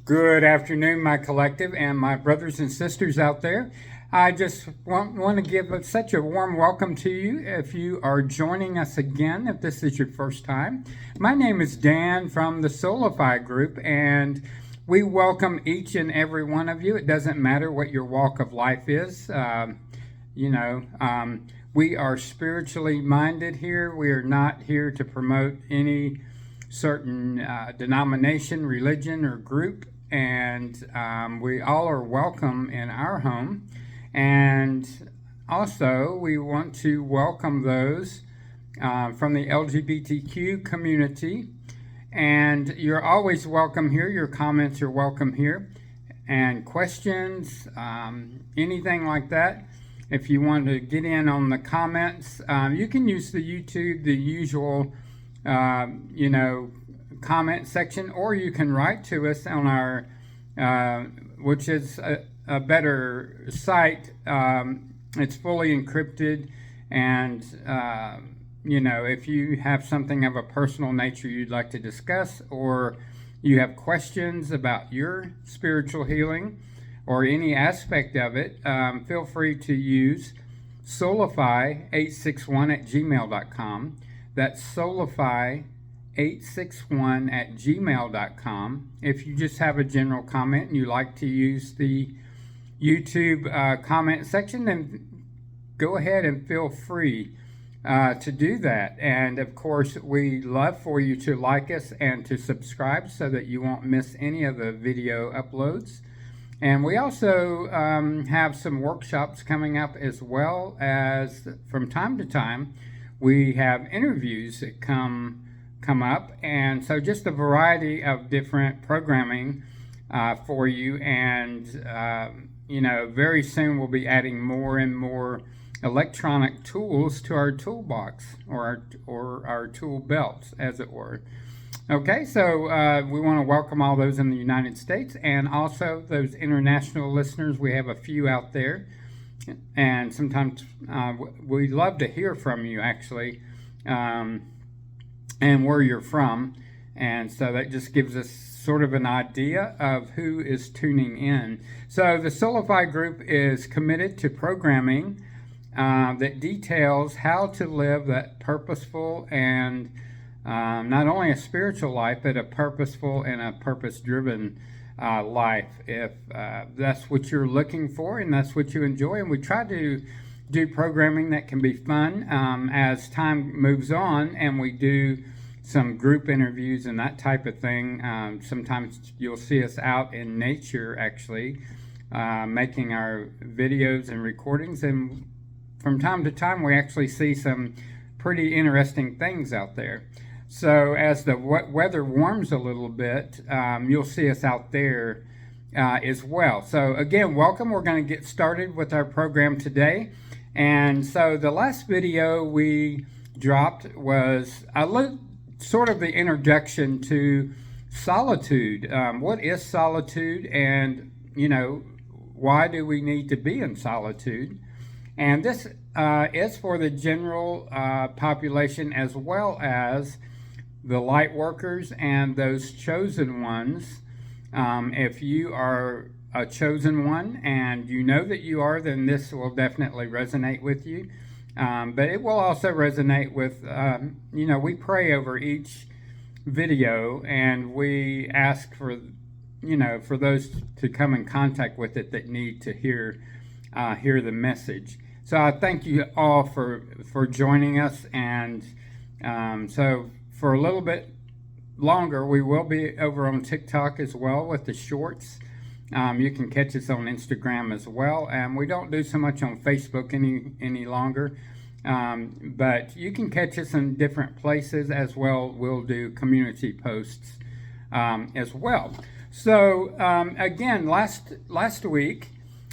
Good afternoon, my collective and my brothers and sisters out there. I just want to give such a warm welcome to you if you are joining us again, if this is your first time. My name is Dan from the Solify group, and we welcome each and every one of you. It doesn't matter what your walk of life is. We are spiritually minded here. We are not here to promote any certain denomination, religion, or group. And we all are welcome in our home. And also, we want to welcome those from the LGBTQ community. And you're always welcome here. Your comments are welcome here. And questions, anything like that. If you want to get in on the comments, you can use the YouTube, the usual, comment section, or you can write to us on our, which is a better site. It's fully encrypted, and if you have something of a personal nature you'd like to discuss, or you have questions about your spiritual healing or any aspect of it, feel free to use solify861@gmail.com. That's solify861@gmail.com. If you just have a general comment and you like to use the YouTube comment section, then go ahead and feel free to do that. And of course, we love for you to like us and to subscribe so that you won't miss any of the video uploads. And we also have some workshops coming up, as well as from time to time we have interviews that come up, and so just a variety of different programming for you. And very soon we'll be adding more and more electronic tools to our toolbox, or our tool belt, as it were. Okay, so we want to welcome all those in the United States, and also those international listeners. We have a few out there, and sometimes we love to hear from you, actually, and where you're from. And so that just gives us sort of an idea of who is tuning in. So the Solify group is committed to programming that details how to live that purposeful and not only a spiritual life, but a purposeful and a purpose-driven life, if that's what you're looking for and that's what you enjoy. And we try to do programming that can be fun as time moves on, and we do some group interviews and that type of thing. Sometimes you'll see us out in nature, actually, making our videos and recordings, and from time to time we actually see some pretty interesting things out there. So as the weather warms a little bit, you'll see us out there as well. So again, welcome. We're going to get started with our program today. And so the last video we dropped was sort of the introduction to solitude. What is solitude, and why do we need to be in solitude? And this is for the general population, as well as the light workers and those chosen ones. If you are a chosen one and you know that you are, then this will definitely resonate with you. But it will also resonate with, we pray over each video, and we ask for those to come in contact with it that need to hear the message. So I thank you all for joining us. And so for a little bit longer, we will be over on TikTok as well with the shorts. You can catch us on Instagram as well, and we don't do so much on Facebook any longer, but you can catch us in different places as well. We'll do community posts as well. So again, last week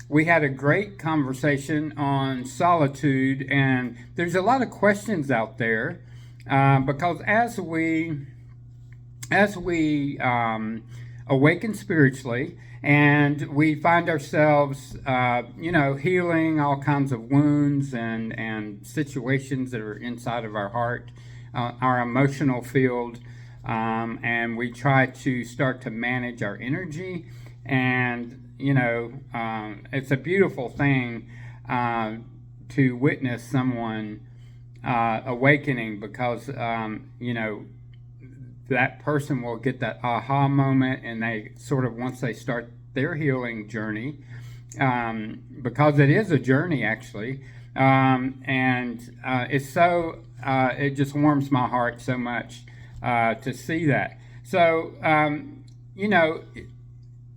we had a great conversation on solitude, and there's a lot of questions out there because as we awaken spiritually, and we find ourselves, healing all kinds of wounds and situations that are inside of our heart, our emotional field, and we try to start to manage our energy. And it's a beautiful thing to witness someone awakening, because that person will get that aha moment, and they sort of, once they start their healing journey, because it is a journey actually, and it's so it just warms my heart so much to see that. So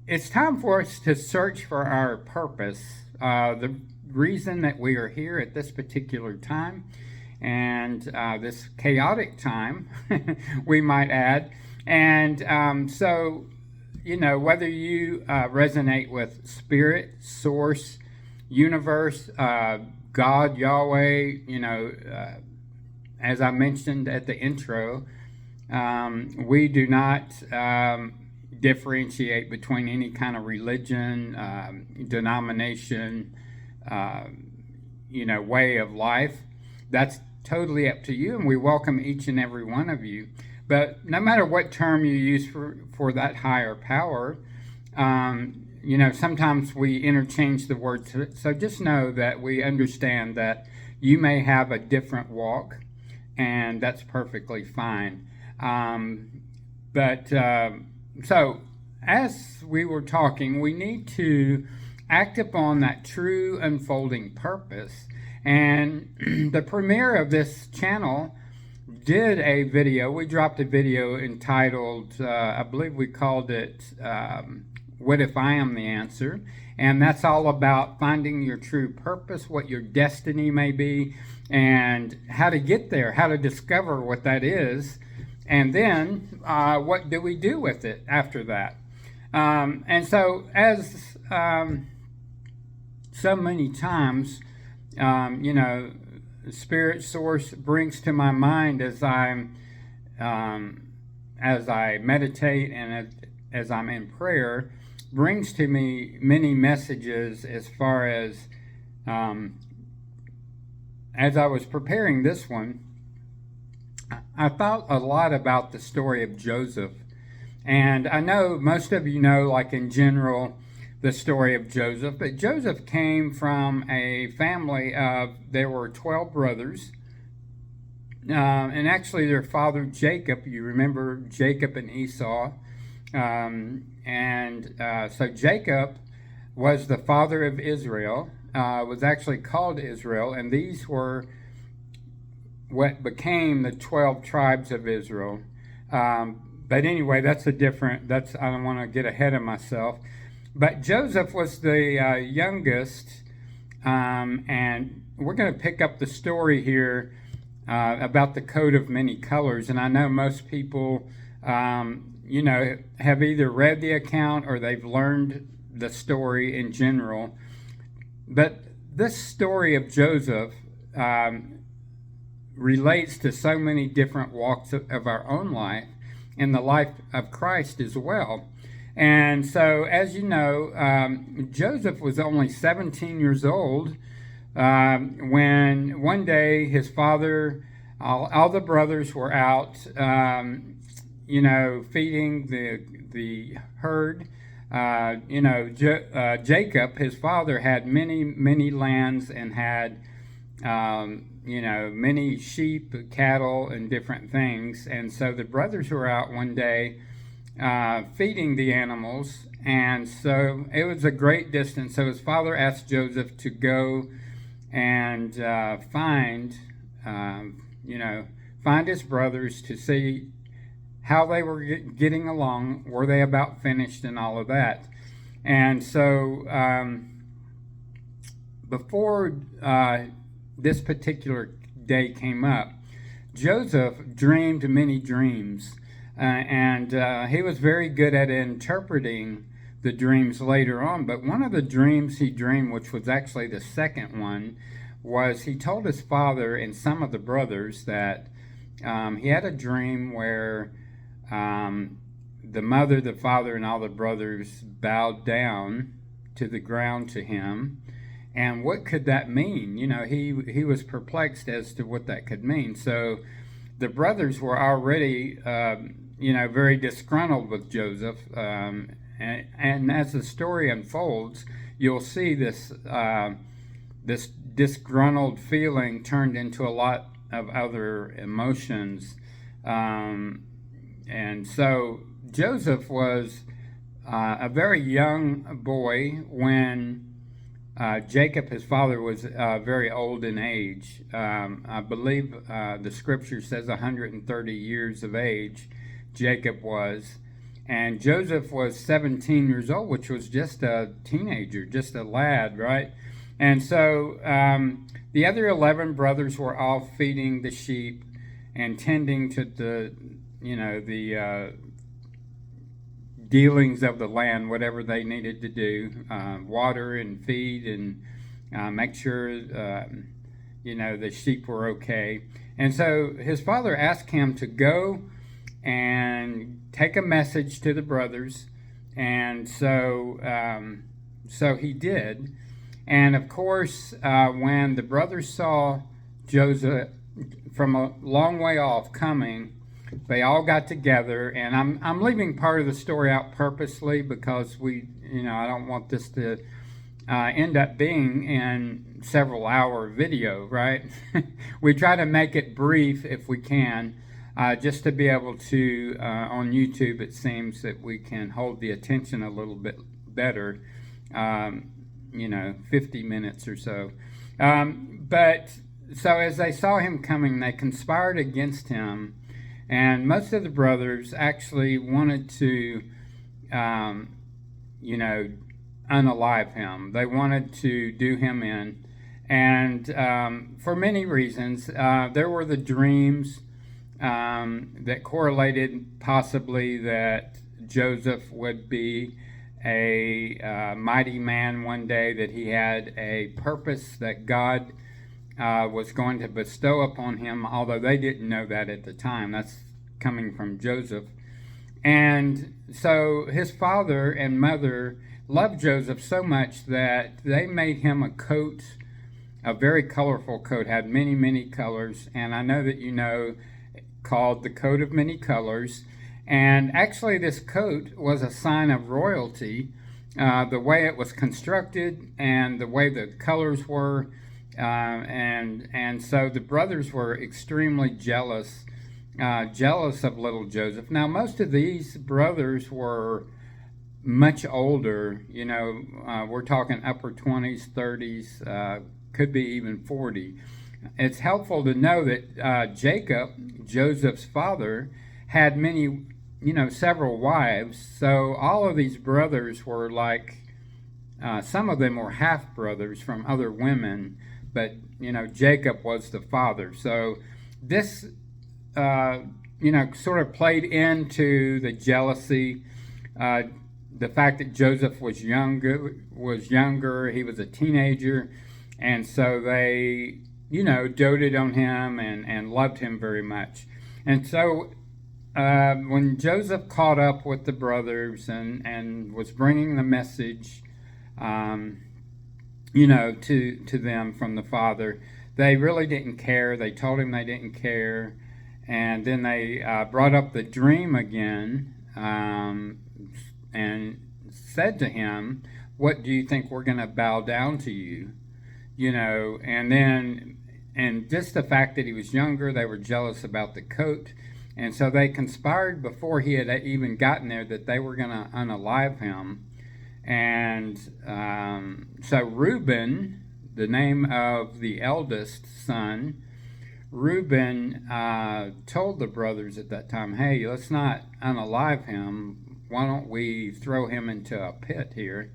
it's time for us to search for our purpose, the reason that we are here at this particular time, and this chaotic time, we might add. And so, whether you resonate with spirit, source, universe, God, Yahweh, as I mentioned at the intro, we do not differentiate between any kind of religion, denomination, way of life. That's totally up to you, and we welcome each and every one of you. But no matter what term you use for that higher power, sometimes we interchange the words. So just know that we understand that you may have a different walk, and that's perfectly fine. So as we were talking, we need to act upon that true unfolding purpose. And the premiere of this channel did a video. We dropped a video entitled, I believe we called it, What If I Am the Answer? And that's all about finding your true purpose, what your destiny may be, and how to get there, how to discover what that is, and then what do we do with it after that. And so, as so many times, Spirit Source brings to my mind as I meditate and as I'm in prayer, brings to me many messages as far as I was preparing this one, I thought a lot about the story of Joseph. And I know most of you know, like in general, the story of Joseph, but Joseph came from a family of, there were 12 brothers, and actually their father Jacob, you remember Jacob and Esau, so Jacob was the father of Israel, was actually called Israel, and these were what became the 12 tribes of Israel. But anyway, I don't want to get ahead of myself. But Joseph was the youngest, and we're going to pick up the story here about the coat of many colors. And I know most people, have either read the account or they've learned the story in general. But this story of Joseph relates to so many different walks of our own life and the life of Christ as well. And so, as you know, Joseph was only 17 years old when one day his father, all the brothers were out, feeding the herd. Jacob, his father, had many lands and had, many sheep, cattle, and different things. And so the brothers were out one day feeding the animals, and so it was a great distance. So his father asked Joseph to go and find his brothers to see how they were getting along, were they about finished, and all of that. And so before this particular day came up, Joseph dreamed many dreams. And he was very good at interpreting the dreams later on. But one of the dreams he dreamed, which was actually the second one, was he told his father and some of the brothers that he had a dream where the mother, the father, and all the brothers bowed down to the ground to him. And what could that mean? He was perplexed as to what that could mean. So the brothers were already very disgruntled with Joseph. And as the story unfolds, you'll see this disgruntled feeling turned into a lot of other emotions. And so Joseph was a very young boy when Jacob, his father, was very old in age. I believe the scripture says 130 years of age Jacob was. And Joseph was 17 years old, which was just a teenager, just a lad, right? And so the other 11 brothers were all feeding the sheep and tending to the dealings of the land, whatever they needed to do, water and feed and make sure the sheep were okay. And so his father asked him to go and take a message to the brothers, and so he did. And of course, when the brothers saw Joseph from a long way off coming, they all got together, and I'm leaving part of the story out purposely because I don't want this to end up being in several hour video, right? We try to make it brief if we can, just to be able to, on YouTube, it seems that we can hold the attention a little bit better, 50 minutes or so. But so as they saw him coming, they conspired against him. And most of the brothers actually wanted to, unalive him. They wanted to do him in. And for many reasons, there were the dreams that correlated possibly that Joseph would be a mighty man one day, that he had a purpose that God was going to bestow upon him, although they didn't know that at the time. That's coming from Joseph. And so his father and mother loved Joseph so much that they made him a coat, a very colorful coat, had many, many colors. And I know that called the coat of many colors. And actually this coat was a sign of royalty, the way it was constructed and the way the colors were. And so the brothers were extremely jealous of little Joseph. Now, most of these brothers were much older. We're talking upper 20s, 30s, could be even 40. It's helpful to know that Jacob, Joseph's father, had several wives. So all of these brothers were like, some of them were half brothers from other women. But, Jacob was the father. So this, sort of played into the jealousy, the fact that Joseph was younger, he was a teenager. And so they, doted on him and loved him very much. And so when Joseph caught up with the brothers and was bringing the message, to them from the father, they really didn't care. They told him they didn't care. And then they brought up the dream again and said to him, "What do you think we're going to bow down to you?" And just the fact that he was younger, they were jealous about the coat. And so they conspired before he had even gotten there that they were going to unalive him. And so Reuben, the name of the eldest son, Reuben told the brothers at that time, "Hey, let's not unalive him. Why don't we throw him into a pit here?"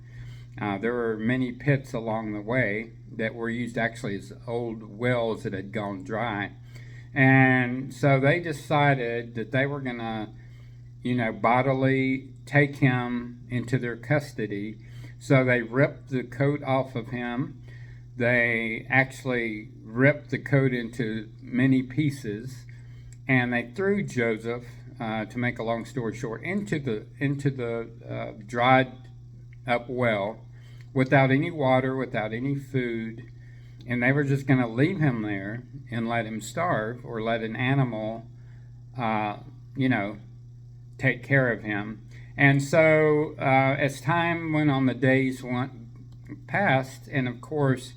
There were many pits along the way that were used actually as old wells that had gone dry. And so they decided that they were going to, bodily take him into their custody. So they ripped the coat off of him. They actually ripped the coat into many pieces, and they threw Joseph, to make a long story short, into the dried up well, without any water, without any food, and they were just going to leave him there and let him starve, or let an animal, take care of him. And so as time went on, the days went past, and of course,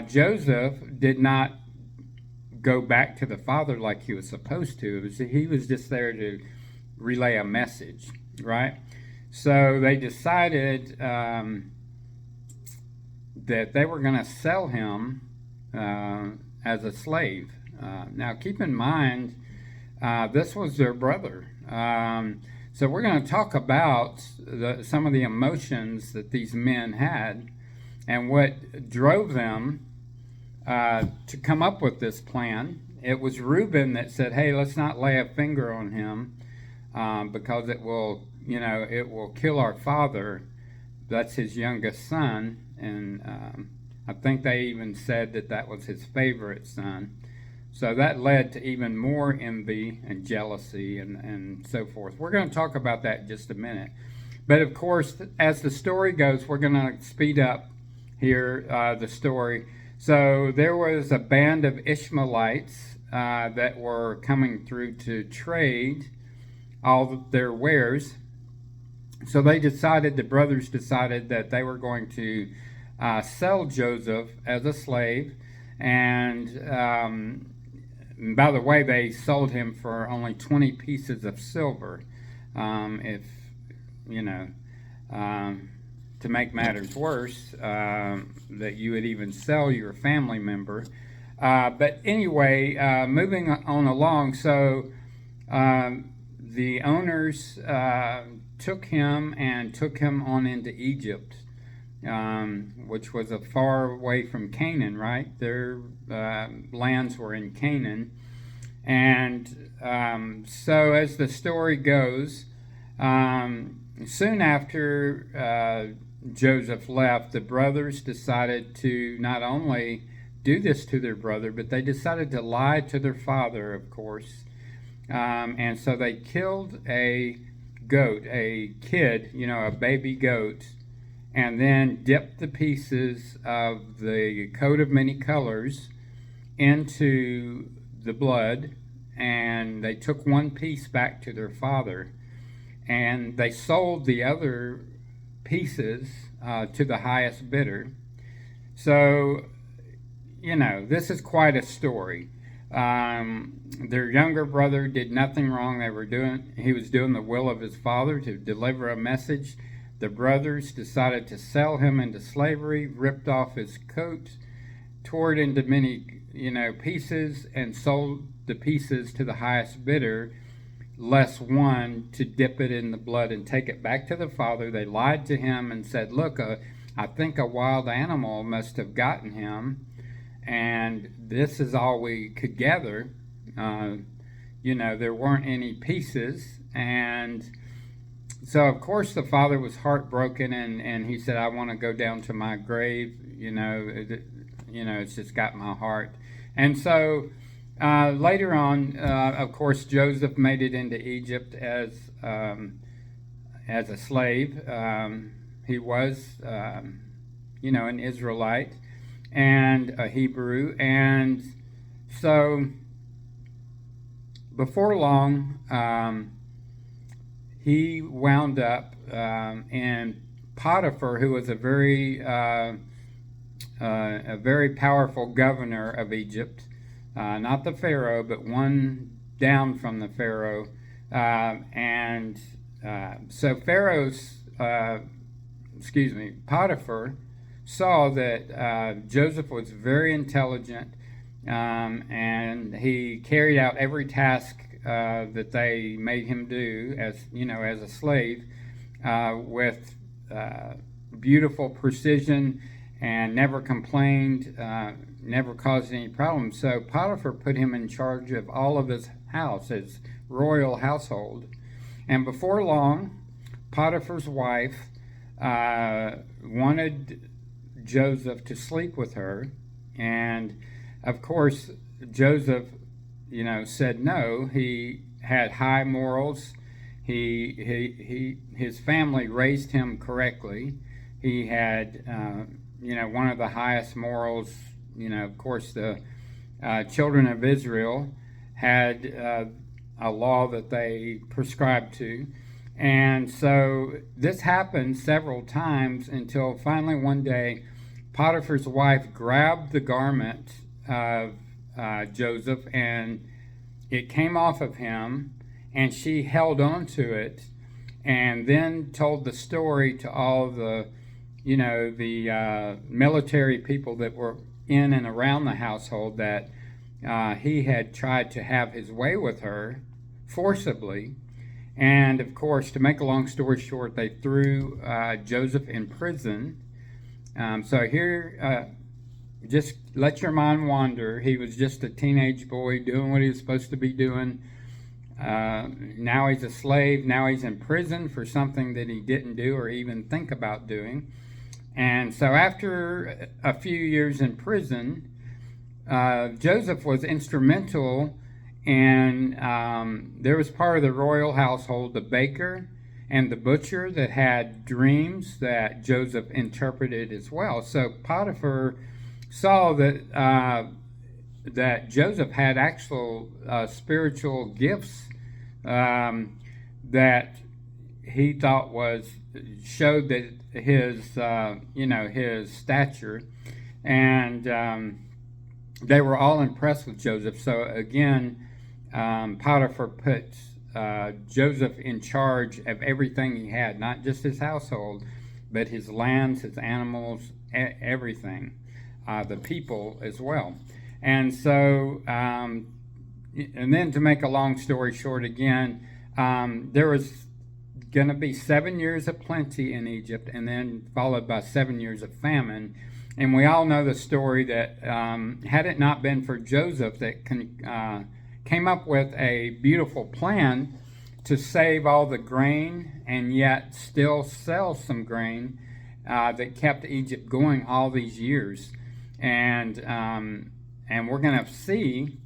Joseph did not go back to the father like he was supposed to. He was just there to relay a message, right? So they decided that they were going to sell him as a slave. Now, keep in mind, this was their brother. So we're going to talk about some of the emotions that these men had and what drove them to come up with this plan. It was Reuben that said, "Hey, let's not lay a finger on him because it will kill our father." That's his youngest son, and I think they even said that was his favorite son. So that led to even more envy and jealousy and so forth. We're going to talk about that in just a minute. But of course, as the story goes, we're going to speed up here the story. So there was a band of Ishmaelites that were coming through to trade all their wares. So the brothers decided that they were going to sell Joseph as a slave. And by the way, they sold him for only 20 pieces of silver. To make matters worse, that you would even sell your family member. But anyway, moving on along, so the owners took him on into Egypt, which was a far away from Canaan, right? Their lands were in Canaan. And so as the story goes, soon after Joseph left, the brothers decided to not only do this to their brother, but they decided to lie to their father, of course. And so they killed a goat, a kid, a baby goat, and then dipped the pieces of the coat of many colors into the blood, and they took one piece back to their father, and they sold the other pieces to the highest bidder. So, this is quite a story. Their younger brother did nothing wrong. He was doing the will of his father to deliver a message. The brothers decided to sell him into slavery, ripped off his coat, tore it into many, pieces, and sold the pieces to the highest bidder, less one, to dip it in the blood and take it back to the father. They lied to him and said, "Look, I think a wild animal must have gotten him, and this is all we could gather." There weren't any pieces. And so, of course, the father was heartbroken, and he said, "I want to go down to my grave. It's just got my heart." And so later on, of course, Joseph made it into Egypt as a slave. He was, an Israelite and a Hebrew. And so before long, he wound up in Potiphar, who was a very powerful governor of Egypt. Not the Pharaoh, but one down from the Pharaoh. So Potiphar saw that Joseph was very intelligent, and he carried out every task that they made him do as a slave with beautiful precision, and never complained, never caused any problems. So Potiphar put him in charge of all of his house, his royal household. And before long, Potiphar's wife wanted Joseph to sleep with her. And of course, Joseph, said no. He had high morals. His family raised him correctly. He had, one of the highest morals. Of course, the children of Israel had a law that they prescribed to. And so this happened several times until finally one day Potiphar's wife grabbed the garment of Joseph, and it came off of him, and she held on to it, and then told the story to all the, the military people that were in and around the household that he had tried to have his way with her forcibly. And of course, to make a long story short, they threw Joseph in prison. So here, just let your mind wander. He was just a teenage boy doing what he was supposed to be doing. Now he's a slave. Now he's in prison for something that he didn't do or even think about doing. And so after a few years in prison, Joseph was instrumental in, there was part of the royal household, the baker and the butcher, that had dreams that Joseph interpreted as well. So Potiphar saw that that Joseph had actual spiritual gifts that he thought showed that his his stature, and they were all impressed with Joseph. So again, Potiphar put Joseph in charge of everything he had, not just his household, but his lands, his animals, everything, the people as well. And so, and then to make a long story short again, there was going to be 7 years of plenty in Egypt, and then followed by 7 years of famine. And we all know the story that had it not been for Joseph that came up with a beautiful plan to save all the grain and yet still sell some grain that kept Egypt going all these years. And we're going to see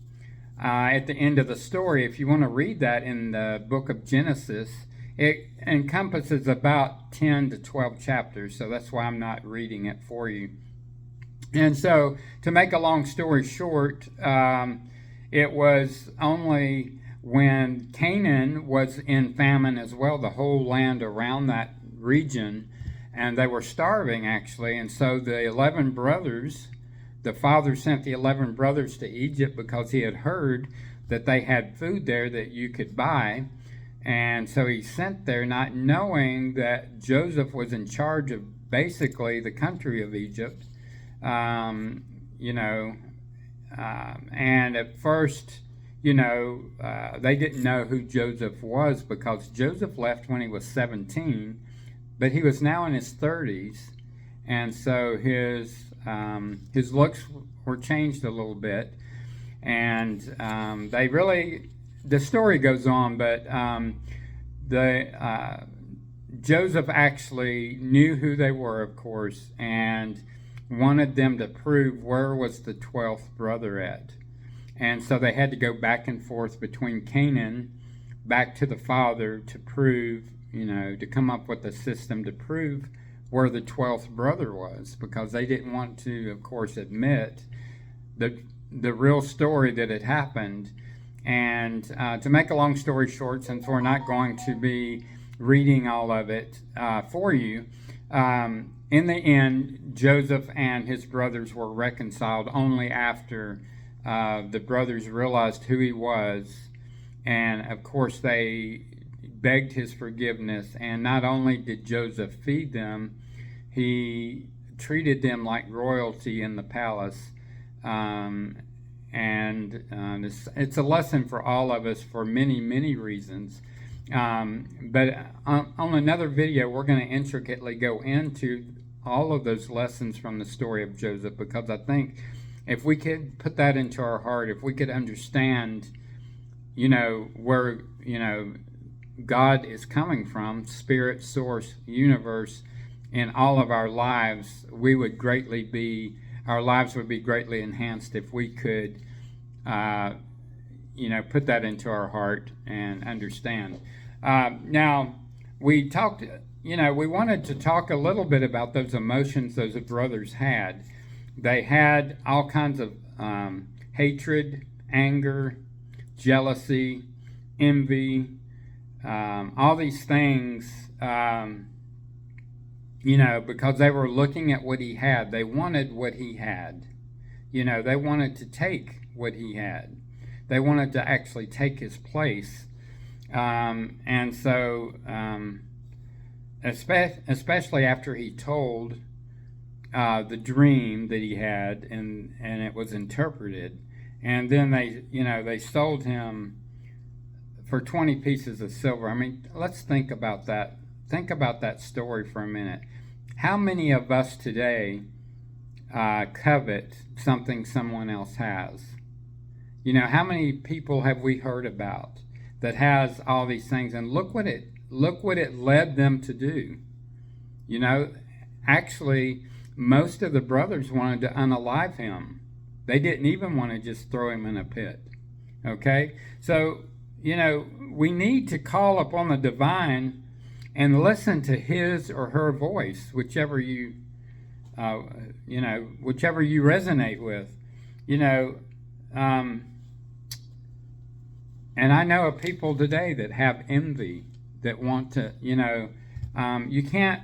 at the end of the story, if you want to read that in the book of Genesis, it encompasses about 10 to 12 chapters, so that's why I'm not reading it for you. And so, to make a long story short, it was only when Canaan was in famine as well, the whole land around that region, and they were starving actually, and so the 11 brothers, the father sent the 11 brothers to Egypt because he had heard that they had food there that you could buy. And so he sent there not knowing that Joseph was in charge of basically the country of Egypt. And at first, they didn't know who Joseph was because Joseph left when he was 17, but he was now in his 30s. And so his looks were changed a little bit, and the story goes on, but Joseph actually knew who they were, of course, and wanted them to prove where was the 12th brother at. And so they had to go back and forth between Canaan back to the father to prove, to come up with a system to prove where the 12th brother was, because they didn't want to, of course, admit the real story that had happened. And to make a long story short, since we're not going to be reading all of it for you, in the end, Joseph and his brothers were reconciled only after the brothers realized who he was. And of course, they begged his forgiveness. And not only did Joseph feed them, he treated them like royalty in the palace. It's a lesson for all of us for many, many reasons. But on another video, we're going to intricately go into all of those lessons from the story of Joseph, because I think if we could put that into our heart, if we could understand, where, God is coming from, spirit, source, universe, in all of our lives, our lives would be greatly enhanced if we could, put that into our heart and understand. Now, we talked, we wanted to talk a little bit about those emotions those brothers had. They had all kinds of hatred, anger, jealousy, envy, all these things, because they were looking at what he had. They wanted what he had. They wanted to take what he had. They wanted to actually take his place. And so, especially after he told the dream that he had, and it was interpreted, and then they sold him for 20 pieces of silver. I mean, let's think about that. Think about that story for a minute. How many of us today covet something someone else has? How many people have we heard about that has all these things, and look what it led them to do. Actually, most of the brothers wanted to unalive him. They didn't even want to just throw him in a pit. Okay? So, we need to call upon the divine and listen to his or her voice, whichever you resonate with. And I know of people today that have envy, that want to, you can't,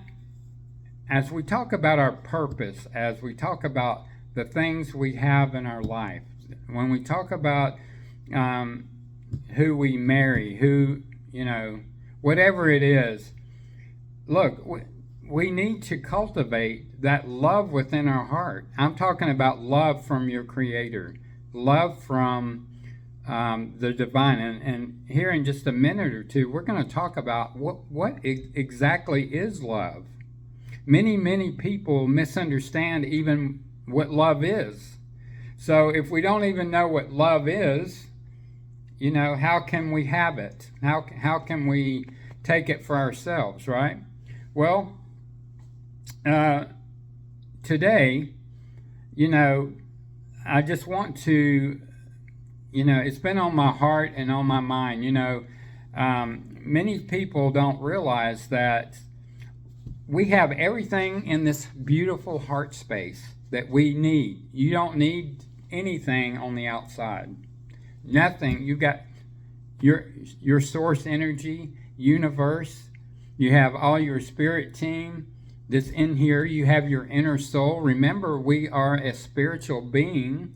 as we talk about our purpose, as we talk about the things we have in our life, when we talk about who we marry, whatever it is, look, we need to cultivate that love within our heart. I'm talking about love from your Creator, love from the divine. And here in just a minute or two, we're going to talk about what exactly is love. Many people misunderstand even what love is. So if we don't even know what love is, how can we have it? How can we take it for ourselves, right? Well, today, I just want to, it's been on my heart and on my mind. Many people don't realize that we have everything in this beautiful heart space that we need. You don't need anything on the outside. Nothing. You got your source energy, universe. You have all your spirit team that's in here. You have your inner soul. Remember, we are a spiritual being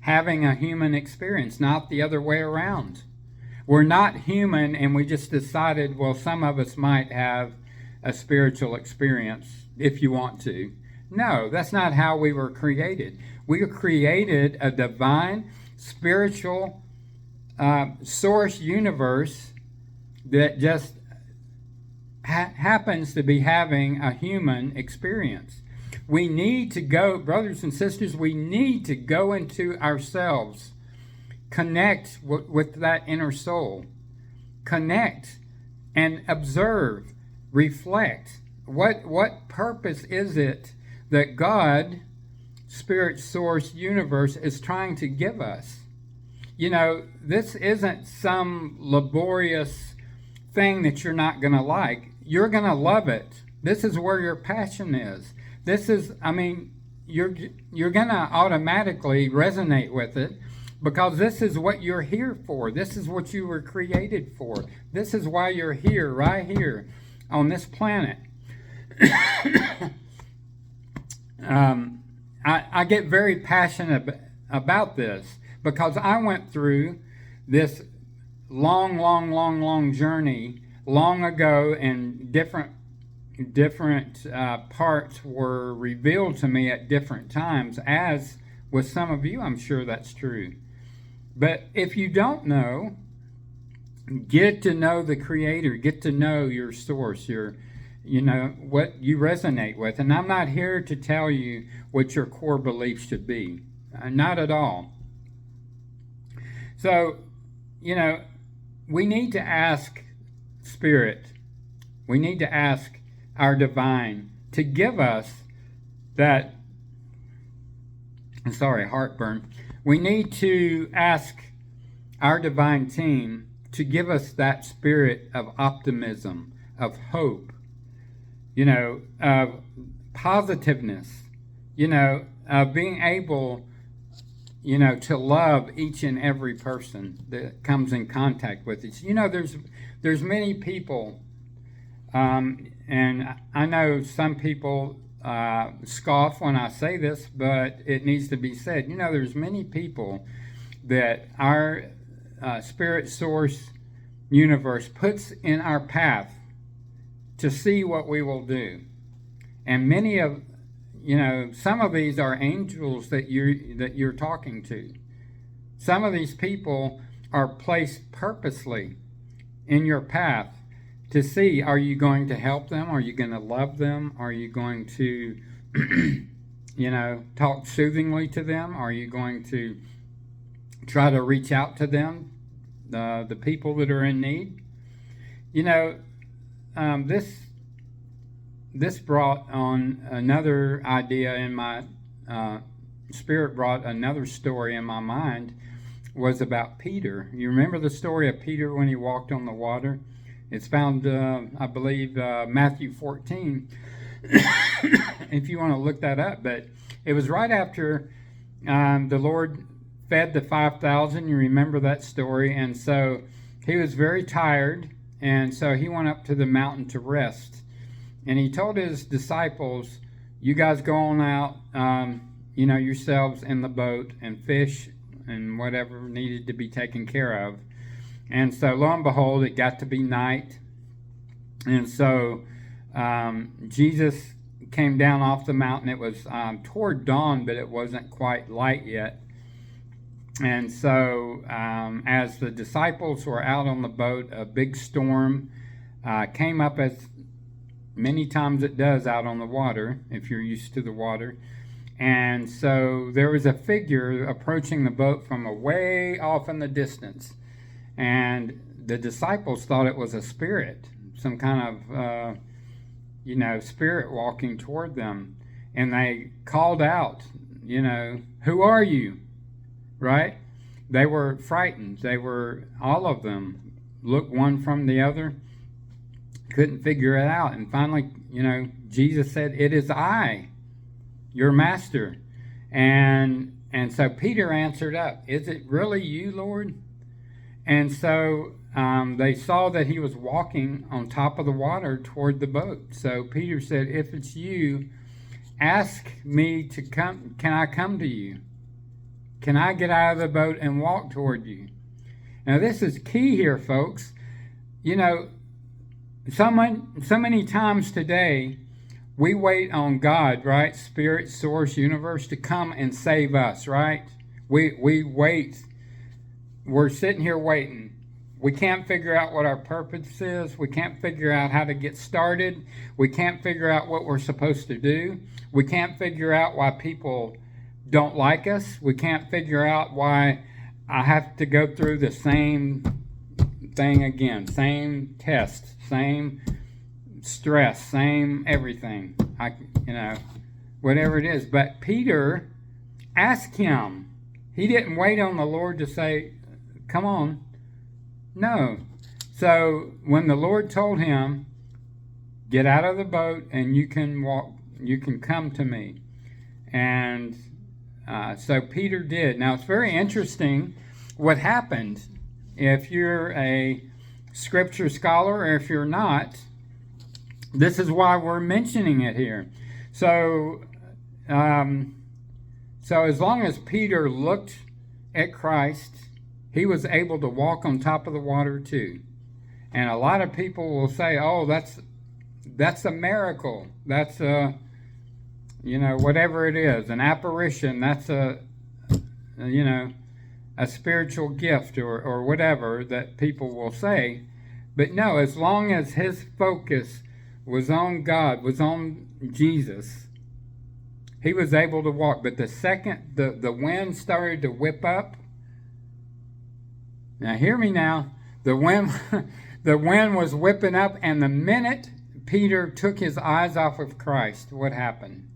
having a human experience, not the other way around. We're not human and we just decided, well, some of us might have a spiritual experience if you want to. No, that's not how we were created. We were created a divine, spiritual source universe that just happens to be having a human experience. We need to go, brothers and sisters, we need to go into ourselves, connect with that inner soul, connect and observe, reflect. What purpose is it that God, Spirit, Source, Universe, is trying to give us? This isn't some laborious thing that you're not going to like. You're going to love it. This is where your passion is. You're going to automatically resonate with it because this is what you're here for. This is what you were created for. This is why you're here, right here on this planet. I get very passionate about this because I went through this long journey long ago, and different parts were revealed to me at different times, as with some of you, I'm sure that's true. But if you don't know, get to know the Creator, get to know your source, what you resonate with. And I'm not here to tell you what your core beliefs should be. Not at all. So, we need to ask Spirit, we need to ask our divine to give us that, heartburn. We need to ask our divine team to give us that spirit of optimism, of hope, of positiveness, of being able to love each and every person that comes in contact with us. There's many people, and I know some people scoff when I say this, but it needs to be said. There's many people that our spirit source universe puts in our path to see what we will do. And many of some of these are angels that you're talking to. Some of these people are placed purposely in your path to see, are you going to help them? Are you going to love them? Are you going to talk soothingly to them? Are you going to try to reach out to them, the people that are in need? This brought on another idea in my spirit, brought another story in my mind, was about Peter. You remember the story of Peter when he walked on the water? It's found, I believe, Matthew 14, if you want to look that up. But it was right after the Lord fed the 5,000. You remember that story? And so he was very tired, and so he went up to the mountain to rest. And he told his disciples, you guys go on out, yourselves in the boat and fish and whatever needed to be taken care of. And so lo and behold, it got to be night. And so Jesus came down off the mountain. It was toward dawn, but it wasn't quite light yet. And so as the disciples were out on the boat, a big storm came up, as many times it does out on the water, if you're used to the water. And so there was a figure approaching the boat from a way off in the distance. And the disciples thought it was a spirit, some kind of, spirit walking toward them. And they called out, who are you? Right? They were frightened. They were, all of them, looked one from the other, couldn't figure it out. And finally, Jesus said, it is I, your master. And so Peter answered up, is it really you, Lord? And so they saw that he was walking on top of the water toward the boat. So Peter said, if it's you, ask me to come. Can I come to you? Can I get out of the boat and walk toward you? Now this is key here, folks. So many times today, we wait on God, right? Spirit, source, universe, to come and save us, right? We wait. We're sitting here waiting. We can't figure out what our purpose is. We can't figure out how to get started. We can't figure out what we're supposed to do. We can't figure out why people don't like us. We can't figure out why I have to go through the same thing again, same test, same stress, same everything, whatever it is. But Peter asked him. He didn't wait on the Lord to say, come on. No. So when the Lord told him, get out of the boat and you can walk, you can come to me. And so Peter did. Now it's very interesting what happened. If you're a scripture scholar or if you're not, this is why we're mentioning it here. So as long as Peter looked at Christ, he was able to walk on top of the water too. And a lot of people will say, oh, that's a miracle. That's a, whatever it is, an apparition. That's a spiritual gift or whatever that people will say. But no, as long as his focus was on God, was on Jesus, he was able to walk. But the second the wind started to whip up, now hear me now, the wind was whipping up, and the minute Peter took his eyes off of Christ, what happened?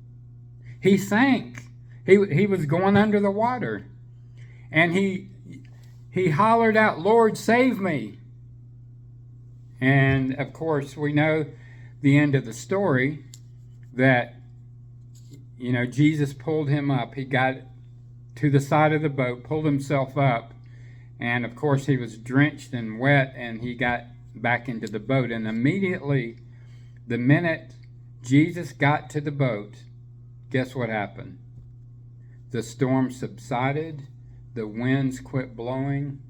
He sank. He was going under the water. And he hollered out, Lord, save me. And of course, we know the end of the story, that, Jesus pulled him up. He got to the side of the boat, pulled himself up, and of course he was drenched and wet, and he got back into the boat. And immediately, the minute Jesus got to the boat, guess what happened? The storm subsided, the winds quit blowing,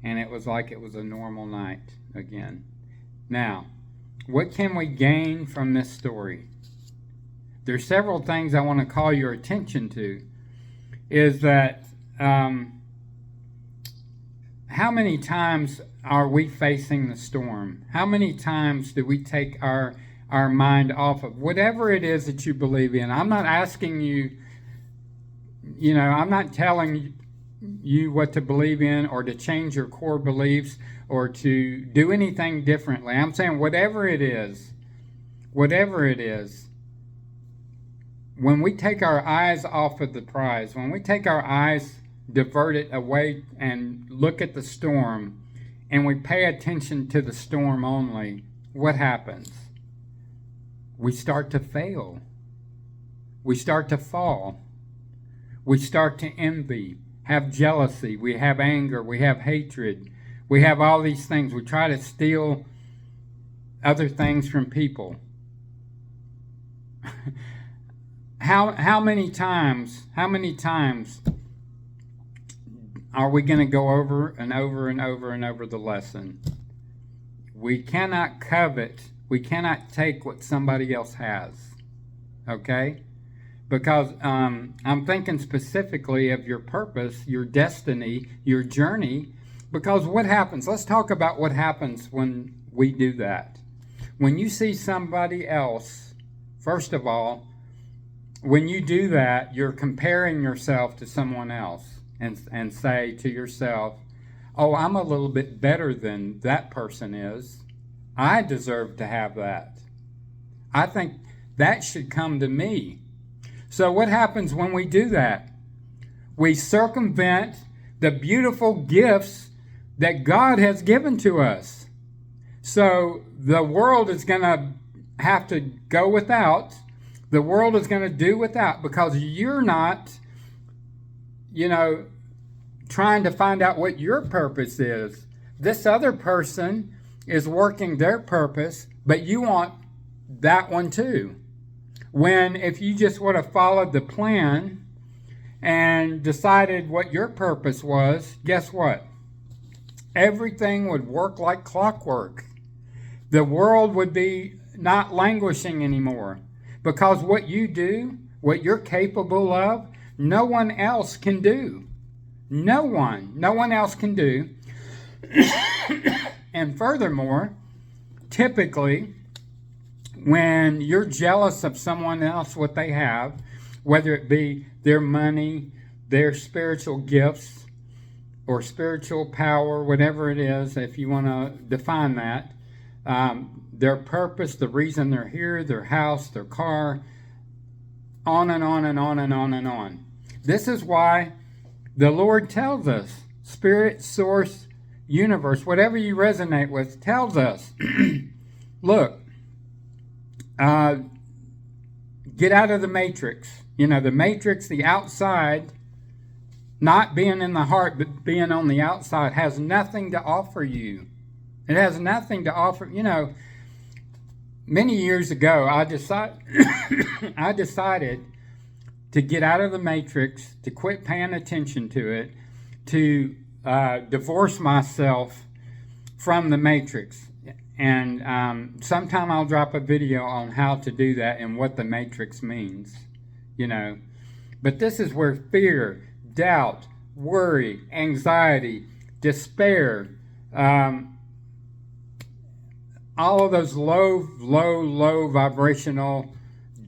and it was like it was a normal night again. Now, what can we gain from this story? There's several things I want to call your attention to. Is that how many times are we facing the storm? How many times do we take our mind off of whatever it is that you believe in? I'm not asking you, I'm not telling you what to believe in or to change your core beliefs or to do anything differently. I'm saying whatever it is, when we take our eyes off of the prize, when we take our eyes, divert it away and look at the storm, and we pay attention to the storm only, what happens? We start to fail. We start to fall. We start to envy, have jealousy, we have anger, we have hatred, we have all these things. We try to steal other things from people. How many times are we going to go over and over and over and over the lesson? We cannot covet, we cannot take what somebody else has, okay? Because I'm thinking specifically of your purpose, your destiny, your journey, because what happens? Let's talk about what happens when we do that. When you see somebody else, first of all, when you do that, you're comparing yourself to someone else and say to yourself, oh, I'm a little bit better than that person is. I deserve to have that. I think that should come to me. So what happens when we do that? We circumvent the beautiful gifts that God has given to us. So the world is going to have to go without. The world is going to do without because you're not, trying to find out what your purpose is. This other person is working their purpose, but you want that one too. When if you just would have followed the plan and decided what your purpose was, guess what? Everything would work like clockwork. The world would be not languishing anymore. Because what you do, what you're capable of, no one else can do. No one else can do. And furthermore, typically, when you're jealous of someone else, what they have, whether it be their money, their spiritual gifts, or spiritual power, whatever it is, if you want to define that, their purpose, the reason they're here, their house, their car, on and on and on and on and on. This is why the Lord tells us, Spirit, Source, Universe, whatever you resonate with, tells us, look, get out of the matrix. The matrix, the outside, not being in the heart, but being on the outside, has nothing to offer you. It has nothing to offer. Many years ago, I decided to get out of the matrix, to quit paying attention to it, to divorce myself from the matrix. And sometime I'll drop a video on how to do that and what the matrix means, But this is where fear, doubt, worry, anxiety, despair, all of those low vibrational,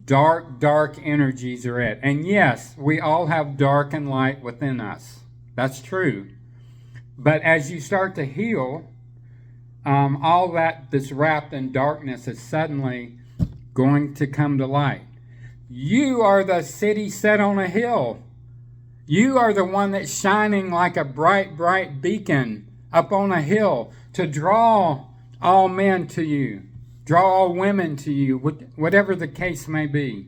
dark energies are at. And yes, we all have dark and light within us. That's true. But as you start to heal, all that's wrapped in darkness is suddenly going to come to light. You are the city set on a hill. You are the one that's shining like a bright beacon up on a hill to draw all men to you, draw all women to you, whatever the case may be.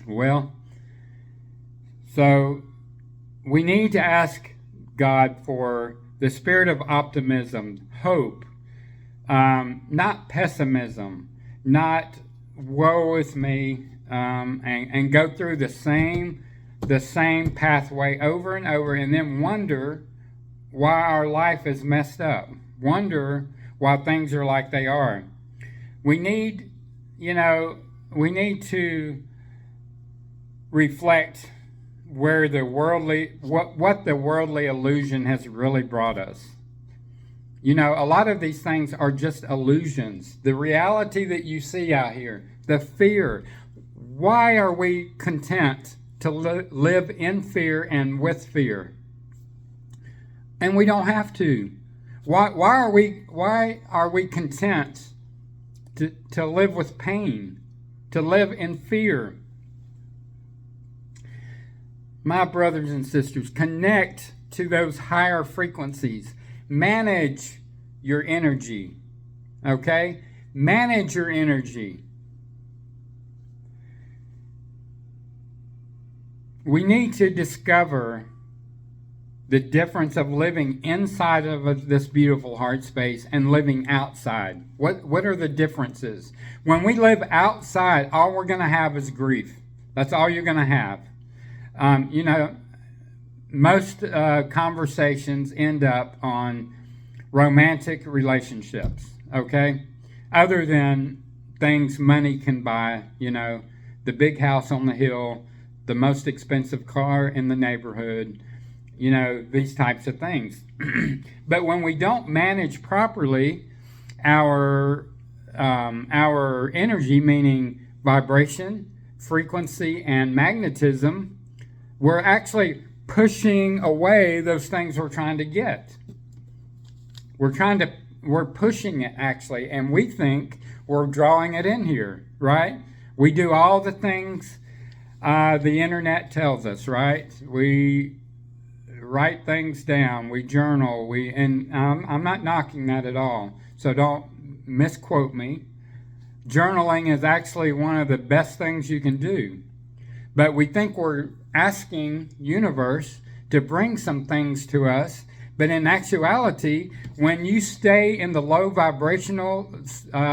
Well, So we need to ask God for the spirit of optimism, hope, not pessimism, not woe is me, and go through the same pathway over and over, and then wonder why our life is messed up. Wonder why things are like they are. We need, we need to reflect where the worldly, what the worldly illusion has really brought us. A lot of these things are just illusions. The reality that you see out here, the fear. Why are we content to live in fear and with fear? And we don't have to. Why are we content to live with pain, to live in fear? My brothers and sisters, connect to those higher frequencies. Manage your energy, okay? Manage your energy. We need to discover the difference of living inside of this beautiful heart space and living outside. What are the differences? When we live outside, all we're going to have is grief. That's all you're going to have. Most conversations end up on romantic relationships, okay? Other than things money can buy, the big house on the hill, the most expensive car in the neighborhood, these types of things. But when we don't manage properly our energy, meaning vibration, frequency, and magnetism, we're actually pushing away those things we're trying to get. We're pushing it actually, and we think we're drawing it in here, right? We do all the things the internet tells us, right? We write things down, we journal, and I'm not knocking that at all, so don't misquote me. Journaling is actually one of the best things you can do. But we think we're asking universe to bring some things to us, but in actuality, when you stay in the low vibrational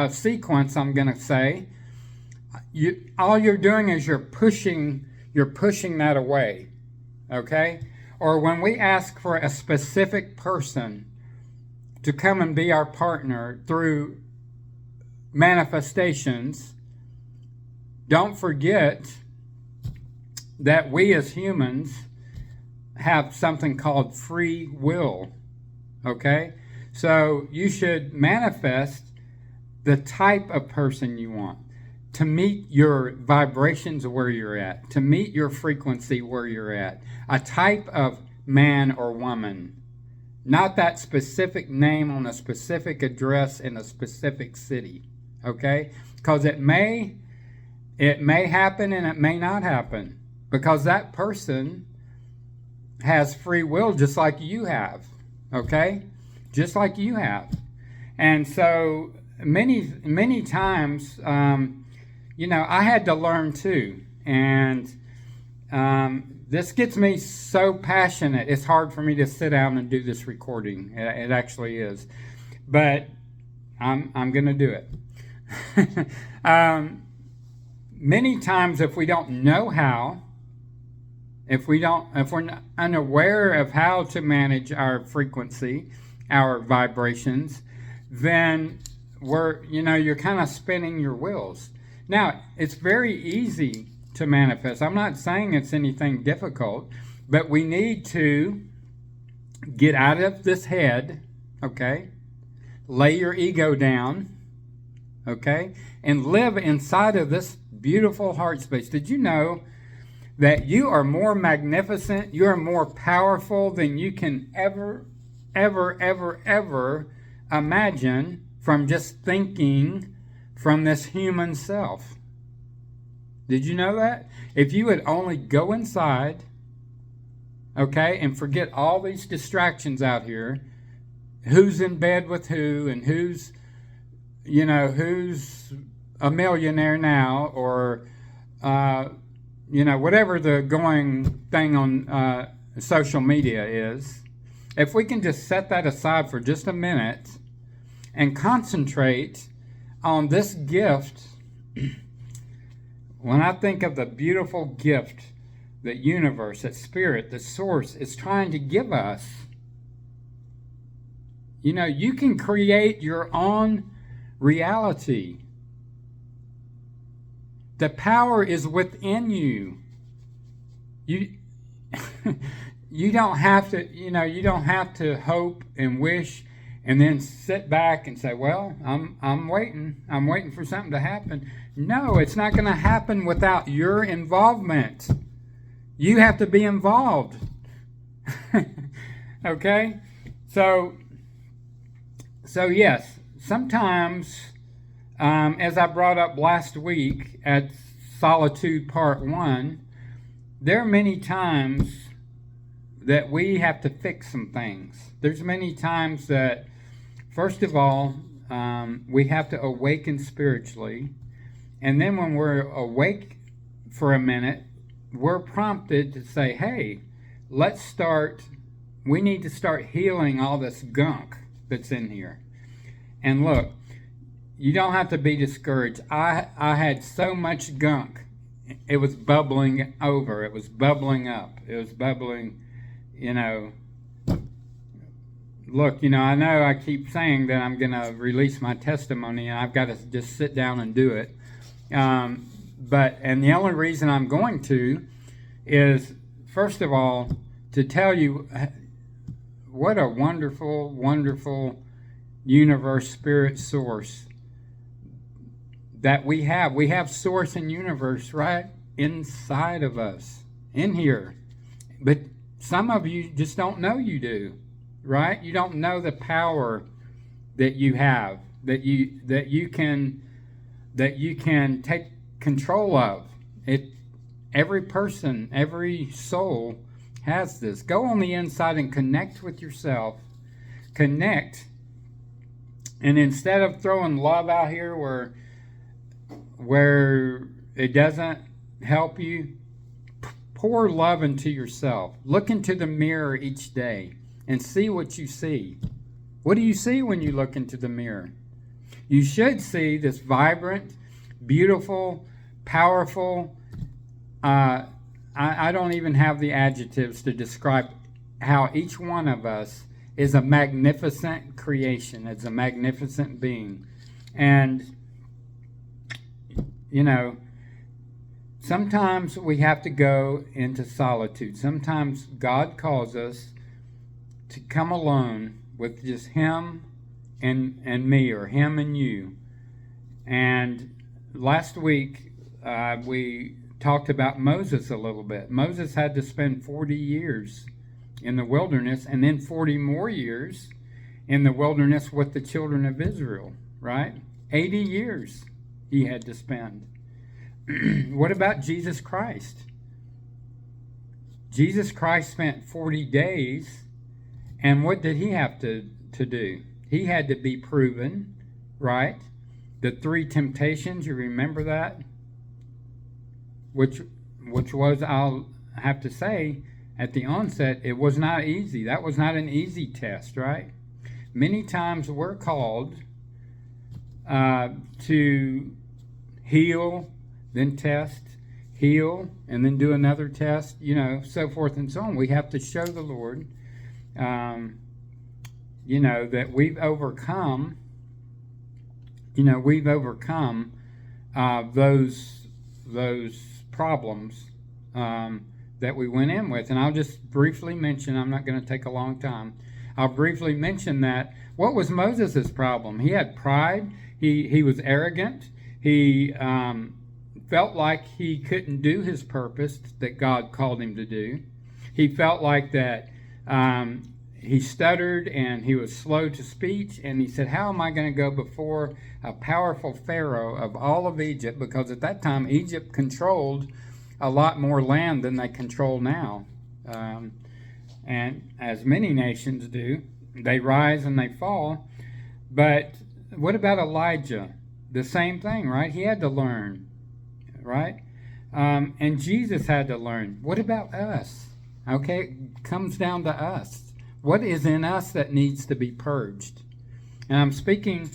sequence, I'm going to say, all you're doing is you're pushing that away, okay? Or when we ask for a specific person to come and be our partner through manifestations, don't forget that we as humans have something called free will, okay? So you should manifest the type of person you want to meet your vibrations where you're at, to meet your frequency where you're at, a type of man or woman, not that specific name on a specific address in a specific city, okay? Because it may happen and it may not happen, because that person has free will just like you have, okay? Just like you have. And so many times, I had to learn too. And this gets me so passionate, it's hard for me to sit down and do this recording. It actually is. But I'm going to do it. Many times if we don't know how, if we're unaware of how to manage our frequency, our vibrations, then you're kind of spinning your wheels. Now, it's very easy to manifest. I'm not saying it's anything difficult, but we need to get out of this head, okay? Lay your ego down, okay? And live inside of this beautiful heart space. Did you know that you are more magnificent, you are more powerful than you can ever imagine from just thinking from this human self? Did you know that? If you would only go inside, okay, and forget all these distractions out here, who's in bed with who, and who's a millionaire now, or whatever the going thing on social media is, if we can just set that aside for just a minute and concentrate on this gift, when I think of the beautiful gift that universe, that spirit, the source is trying to give us, you can create your own reality. The power is within you. You don't have to, you don't have to hope and wish and then sit back and say, well, I'm waiting for something to happen. No, it's not going to happen without your involvement. You have to be involved. Okay? So yes, sometimes, as I brought up last week at Solitude Part 1, there are many times that we have to fix some things. There's many times that, first of all, we have to awaken spiritually. And then when we're awake for a minute, we're prompted to say, hey, we need to start healing all this gunk that's in here. And look, you don't have to be discouraged. I had so much gunk. It was bubbling over. It was bubbling up. It was bubbling, Look, I know I keep saying that I'm going to release my testimony, and I've got to just sit down and do it. And the only reason I'm going to is, first of all, to tell you what a wonderful, wonderful universe, spirit, source that we have. We have source and universe right inside of us, in here. But some of you just don't know you do, right? You don't know the power that you have, that you can take control of. Every person, every soul has this. Go on the inside and connect with yourself. Connect. And instead of throwing love out here where it doesn't help you, pour love into yourself. Look into the mirror each day and see what you see. What do you see when you look into the mirror? You should see this vibrant, beautiful, powerful, I don't even have the adjectives to describe how each one of us is a magnificent creation. It's a magnificent being. And, sometimes we have to go into solitude. Sometimes God calls us to come alone with just Him and me, or Him and you. And last week we talked about Moses a little bit. Moses had to spend 40 years in the wilderness and then 40 more years in the wilderness with the children of Israel, right? 80 years he had to spend. What about Jesus Christ? Jesus Christ spent 40 days, and what did he have to do? He had to be proven, right? The 3 temptations, you remember that? Which was, I'll have to say, at the onset, it was not easy. That was not an easy test, right? Many times we're called to heal, then test, heal, and then do another test, so forth and so on. We have to show the Lord, that we've overcome, those problems that we went in with. And I'll just briefly mention, I'm not going to take a long time, I'll briefly mention that what was Moses' problem? He had pride, he was arrogant, he felt like he couldn't do his purpose that God called him to do. He felt like that he stuttered and he was slow to speech, and he said, how am I going to go before a powerful Pharaoh of all of Egypt? Because at that time Egypt controlled a lot more land than they control now. And as many nations do, they rise and they fall. But what about Elijah? The same thing, right? He had to learn, right? And Jesus had to learn. What about us? Okay, it comes down to us. What is in us that needs to be purged? And I'm speaking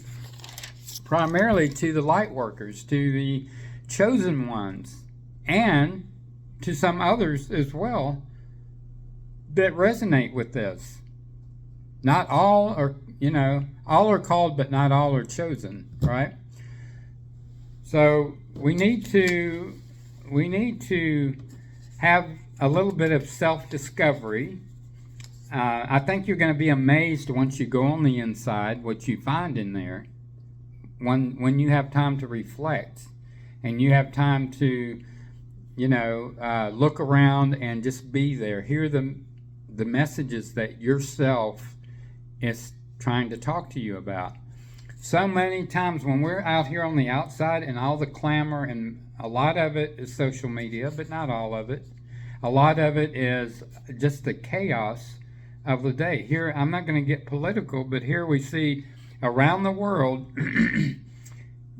primarily to the light workers, to the chosen ones, and to some others as well that resonate with this. Not all are, all are called, but not all are chosen, right? So we need to have a little bit of self-discovery. I think you're going to be amazed once you go on the inside what you find in there. When you have time to reflect, and you have time to, look around and just be there, hear the messages that yourself is trying to talk to you about. So many times when we're out here on the outside and all the clamor, and a lot of it is social media, but not all of it. A lot of it is just the chaos of the day. Here, I'm not going to get political, but here we see around the world,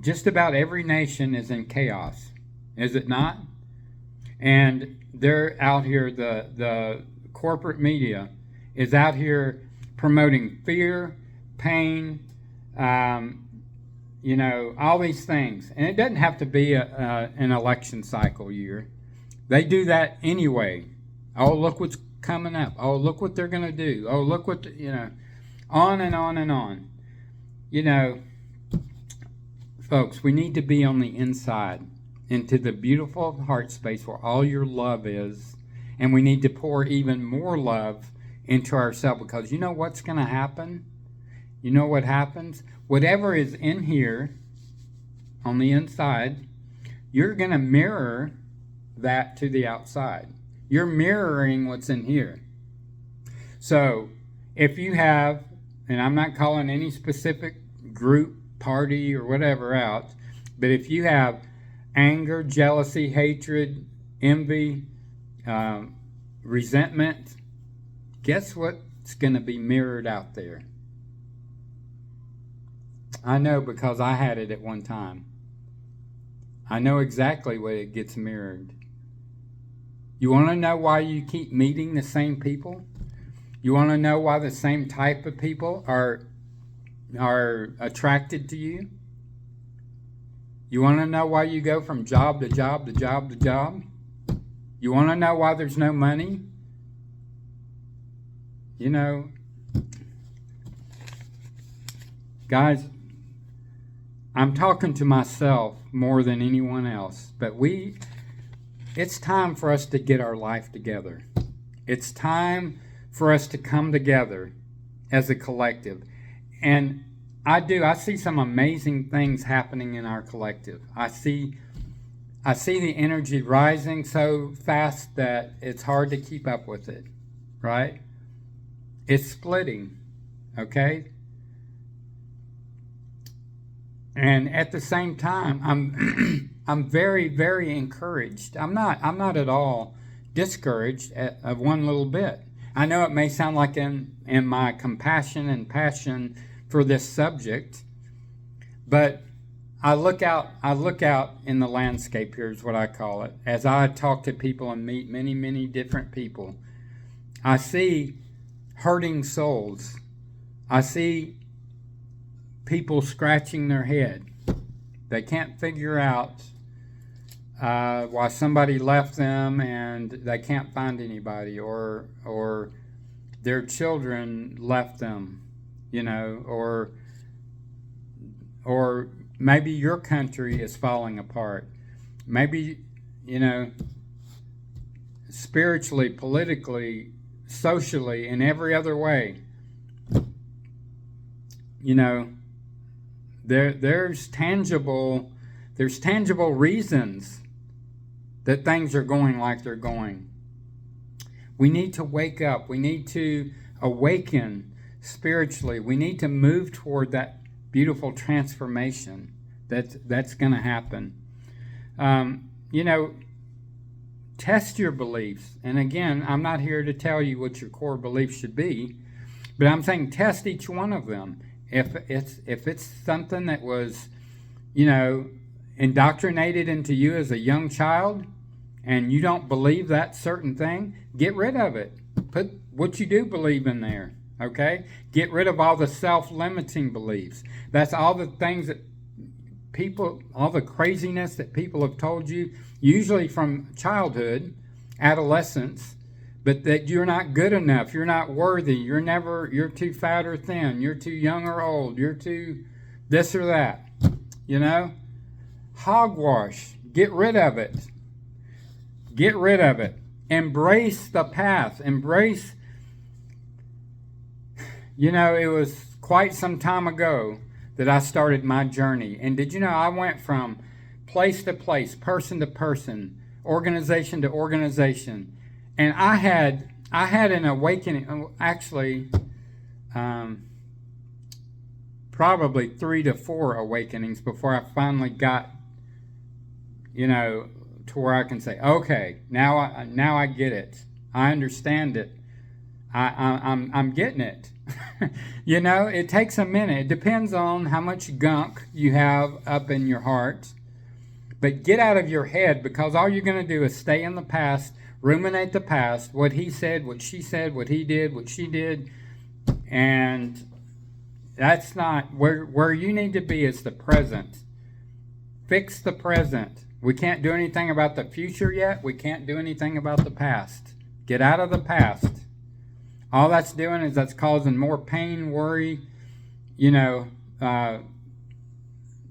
just about every nation is in chaos. Is it not? And they're out here, the corporate media is out here promoting fear, pain, all these things. And it doesn't have to be an election cycle year. They do that anyway. Oh, look what's coming up. Oh, look what they're going to do. Oh, look what, on and on and on. Folks, we need to be on the inside, into the beautiful heart space where all your love is. And we need to pour even more love into ourselves, because you know what's going to happen? You know what happens? Whatever is in here on the inside, you're going to mirror that to the outside. You're mirroring what's in here. So if you have, and I'm not calling any specific group, party, or whatever out, but if you have anger, jealousy, hatred, envy, resentment, guess what's going to be mirrored out there? I know, because I had it at one time. I know exactly what it gets mirrored. You want to know why you keep meeting the same people? You want to know why the same type of people are attracted to you? You want to know why you go from job to job to job to job? You want to know why there's no money? Guys, I'm talking to myself more than anyone else, but it's time for us to get our life together. It's time for us to come together as a collective. And I see some amazing things happening in our collective. I see the energy rising so fast that it's hard to keep up with it, right? It's splitting, okay? And at the same time, I'm very, very encouraged. I'm not at all discouraged of one little bit. I know it may sound like in my compassion and passion for this subject, but I look out in the landscape, here's what I call it. As I talk to people and meet many, many different people, I see hurting souls. I see people scratching their head. They can't figure out why somebody left them and they can't find anybody, or their children left them, or maybe your country is falling apart. Maybe, spiritually, politically, socially, in every other way. There's tangible reasons that things are going like they're going. We need to wake up. We need to awaken spiritually. We need to move toward that beautiful transformation that's going to happen. Test your beliefs. And again, I'm not here to tell you what your core beliefs should be, but I'm saying test each one of them. If it's something that was, indoctrinated into you as a young child, and you don't believe that certain thing, get rid of it. Put what you do believe in there, okay? Get rid of all the self-limiting beliefs. That's all the things that people, all the craziness that people have told you, usually from childhood, adolescence, but that you're not good enough, you're not worthy, you're too fat or thin, you're too young or old, you're too this or that, you know? Hogwash. Get rid of it. Get rid of it. Embrace the path. Embrace, you know, it was quite some time ago that I started my journey. And did you know I went from place to place, person to person, organization to organization. And I had an awakening, actually, probably 3 to 4 awakenings before I finally got, you know, to where I can say, okay, now I get it. I understand it. I'm getting it. You know, it takes a minute. It depends on how much gunk you have up in your heart. But get out of your head, because all you're going to do is stay in the past, ruminate the past, what he said, what she said, what he did, what she did. And that's not where you need to be. Is the present. Fix the present. We can't do anything about the future yet. We can't do anything about the past. Get out of the past. All that's doing is that's causing more pain, worry, you know,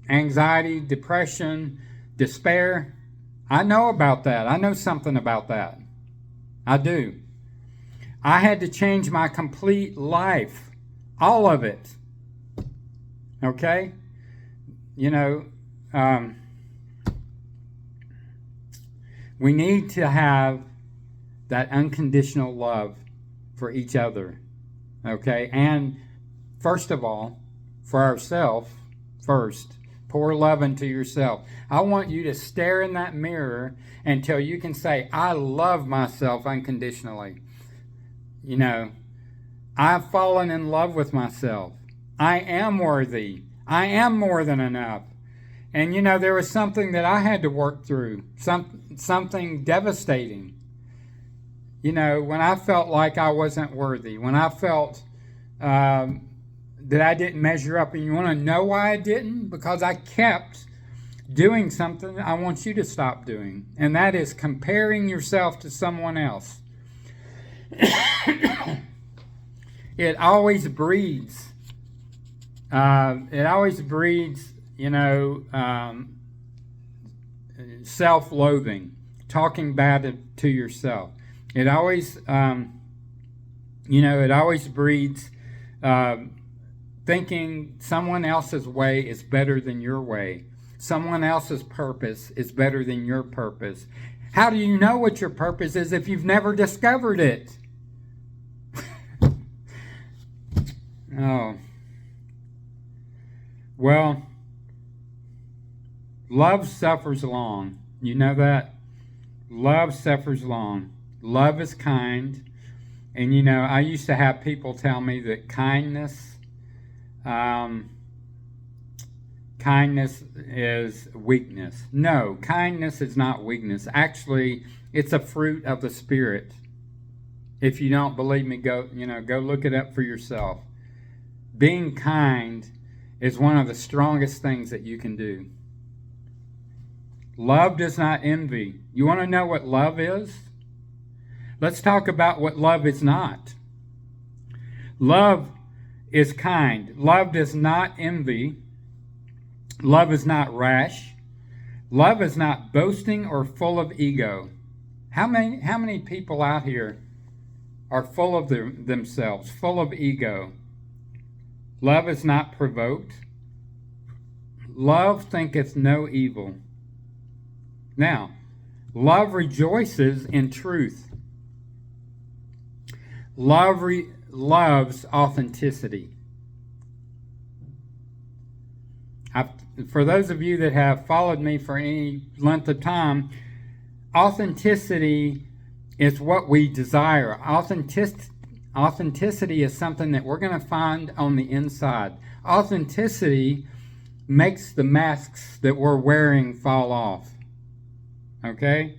anxiety, depression, despair. I know about that. I know something about that. I do. I had to change my complete life. All of it. Okay? You know, we need to have that unconditional love for each other, okay? And first of all, for ourselves first. Pour love into yourself. I want you to stare in that mirror until you can say, I love myself unconditionally. You know, I've fallen in love with myself. I am worthy. I am more than enough. And you know, there was something that I had to work through, something devastating. You know, when I felt like I wasn't worthy, when I felt that I didn't measure up. And you want to know why I didn't? Because I kept doing something I want you to stop doing. And that is comparing yourself to someone else. It always breeds. You know, self-loathing, talking bad to yourself. It always, you know, it always breeds thinking someone else's way is better than your way. Someone else's purpose is better than your purpose. How do you know what your purpose is if you've never discovered it? Oh. Well, love suffers long. You know that? Love suffers long. Love is kind. And you know, I used to have people tell me that kindness is weakness. No, kindness is not weakness. Actually, it's a fruit of the Spirit. If you don't believe me, go look it up for yourself. Being kind is one of the strongest things that you can do. Love does not envy. You want to know what love is? Let's talk about what love is not. Love is kind. Love does not envy. Love is not rash. Love is not boasting or full of ego. How many people out here are full of themselves, full of ego? Love is not provoked. Love thinketh no evil. Now, love rejoices in truth. Love loves authenticity. For those of you that have followed me for any length of time, authenticity is what we desire. Authenticity is something that we're going to find on the inside. Authenticity makes the masks that we're wearing fall off. Okay?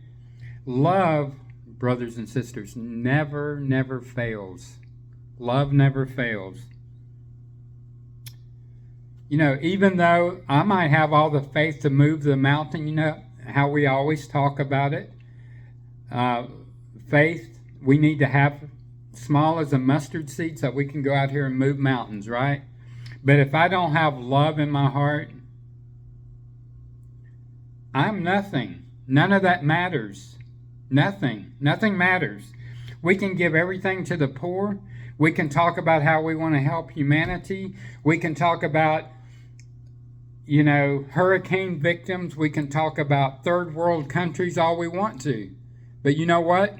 Love, brothers and sisters, never fails. Love never fails. Even though I might have all the faith to move the mountain, how we always talk about it. Faith, we need to have small as a mustard seed so we can go out here and move mountains, right? But if I don't have love in my heart, I'm nothing. None of that matters. Nothing matters. We can give everything to the poor. We can talk about how we want to help humanity. We can talk about, hurricane victims. We can talk about third world countries all we want to. But you know what?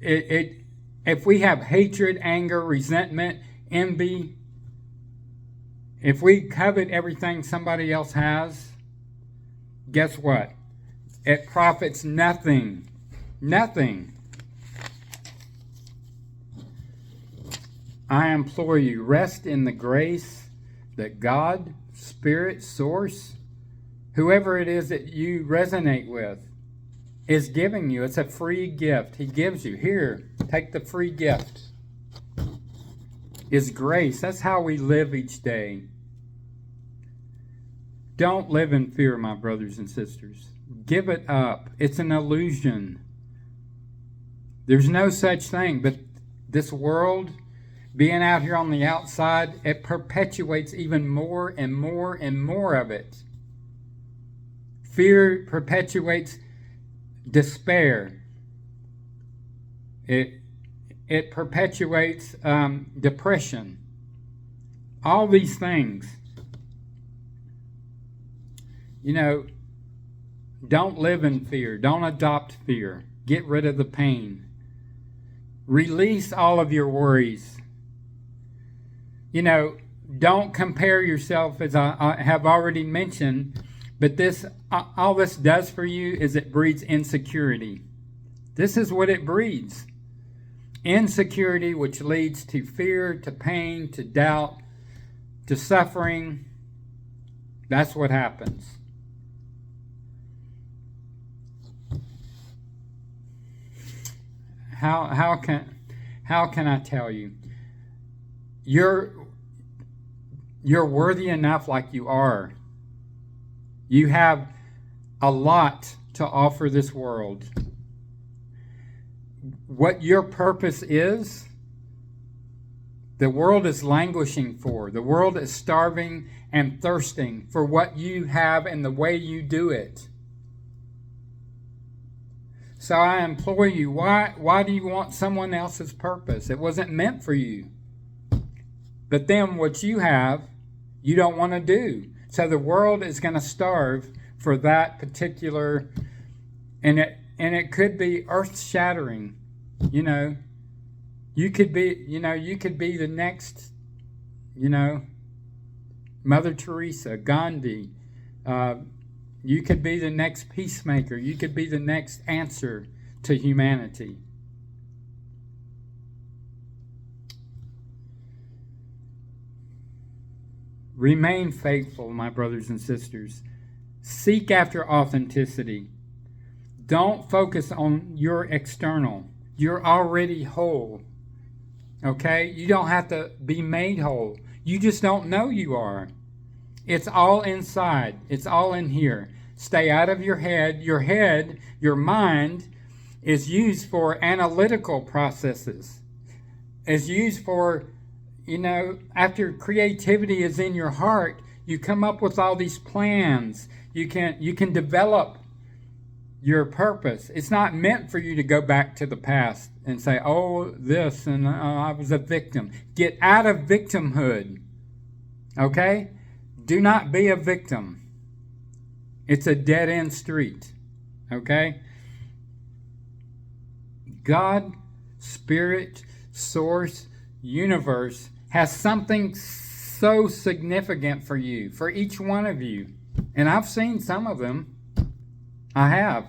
If we have hatred, anger, resentment, envy, if we covet everything somebody else has, guess what? It profits nothing. Nothing. I implore you, rest in the grace that God, Spirit, Source, whoever it is that you resonate with, is giving you. It's a free gift. He gives you. Here, take the free gift. Is grace. That's how we live each day. Don't live in fear, my brothers and sisters. Give it up. It's an illusion. There's no such thing. But this world, being out here on the outside, it perpetuates even more and more and more of it. Fear perpetuates despair. It perpetuates depression. All these things. Don't live in fear. Don't adopt fear. Get rid of the pain. Release all of your worries. Don't compare yourself, as I have already mentioned, but all this does for you is it breeds insecurity. This is what it breeds. Insecurity, which leads to fear, to pain, to doubt, to suffering. That's what happens. How can I tell you? You're worthy enough like you are. You have a lot to offer this world. What your purpose is, the world is languishing for. The world is starving and thirsting for what you have and the way you do it. So I implore you, why do you want someone else's purpose? It wasn't meant for you. But then what you have, you don't want to do. So the world is going to starve for that particular, and it could be earth-shattering. You could be the next, Mother Teresa, Gandhi. You could be the next peacemaker. You could be the next answer to humanity. Remain faithful, my brothers and sisters. Seek after authenticity. Don't focus on your external. You're already whole. Okay? You don't have to be made whole. You just don't know you are. It's all inside. It's all in here. Stay out of your head. Your head, your mind, is used for analytical processes. Is used for, after creativity is in your heart, you come up with all these plans. You can develop your purpose. It's not meant for you to go back to the past and say, oh, this, and I was a victim. Get out of victimhood. Okay? Do not be a victim. It's a dead-end street. Okay? God, Spirit, Source, Universe has something so significant for you, for each one of you. And I've seen some of them. I have.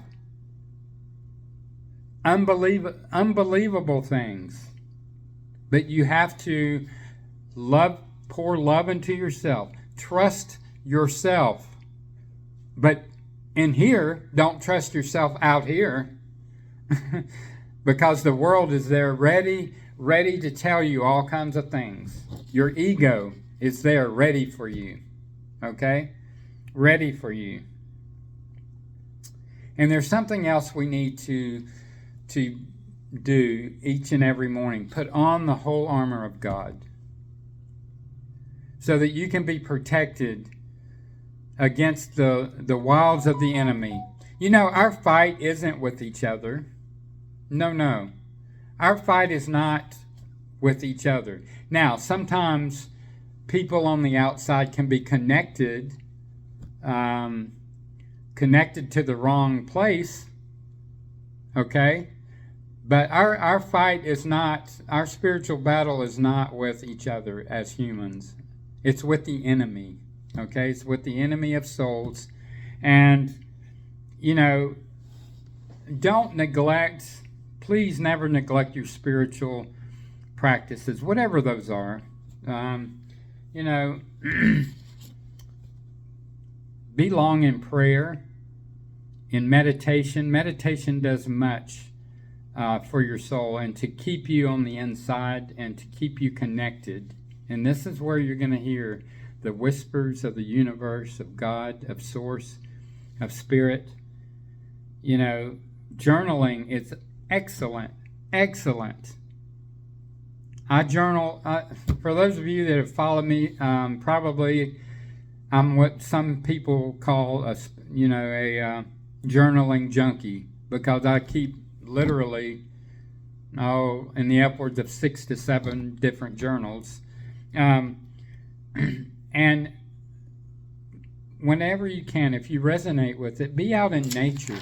Unbelievable things. But you have to pour love into yourself. Trust yourself. But in here, don't trust yourself out here because the world is there ready to tell you all kinds of things. Your ego is there ready for you. Okay? Ready for you. And there's something else we need to do each and every morning. Put on the whole armor of God so that you can be protected against the wiles of the enemy. You know, our fight isn't with each other. No. Our fight is not with each other. Now, sometimes people on the outside can be connected to the wrong place, okay? But our fight is not, our spiritual battle is not with each other as humans. It's with the enemy, okay? It's with the enemy of souls. And, you know, don't neglect, please never neglect your spiritual practices, whatever those are. You know, be long in prayer, in meditation. Meditation does much for your soul and to keep you on the inside and to keep you connected. And this is where you're going to hear the whispers of the universe, of God, of Source, of Spirit. You know, journaling is excellent. I journal, for those of you that have followed me, probably I'm what some people call a journaling junkie, because I keep literally, in the upwards of 6 to 7 different journals. And whenever you can, if you resonate with it, be out in nature.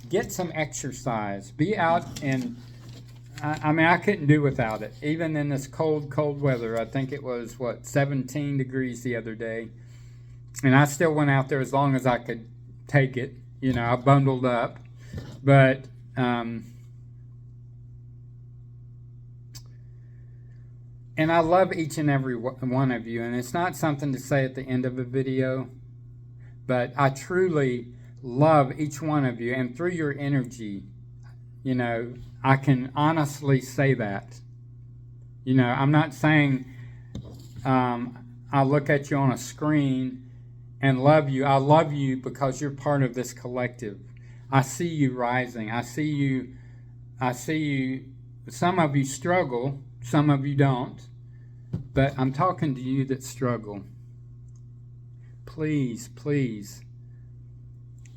Get some exercise. Be out and I couldn't do without it. Even in this cold weather, I think it was, 17 degrees the other day. And I still went out there as long as I could take it. You know, I bundled up. But, and I love each and every one of you. And it's not something to say at the end of a video, but I truly love each one of you. And through your energy, you know, I can honestly say that. You know, I'm not saying I look at you on a screen and love you. I love you because you're part of this collective. I see you rising. I see you. Some of you struggle, some of you don't. But I'm talking to you that struggle. Please,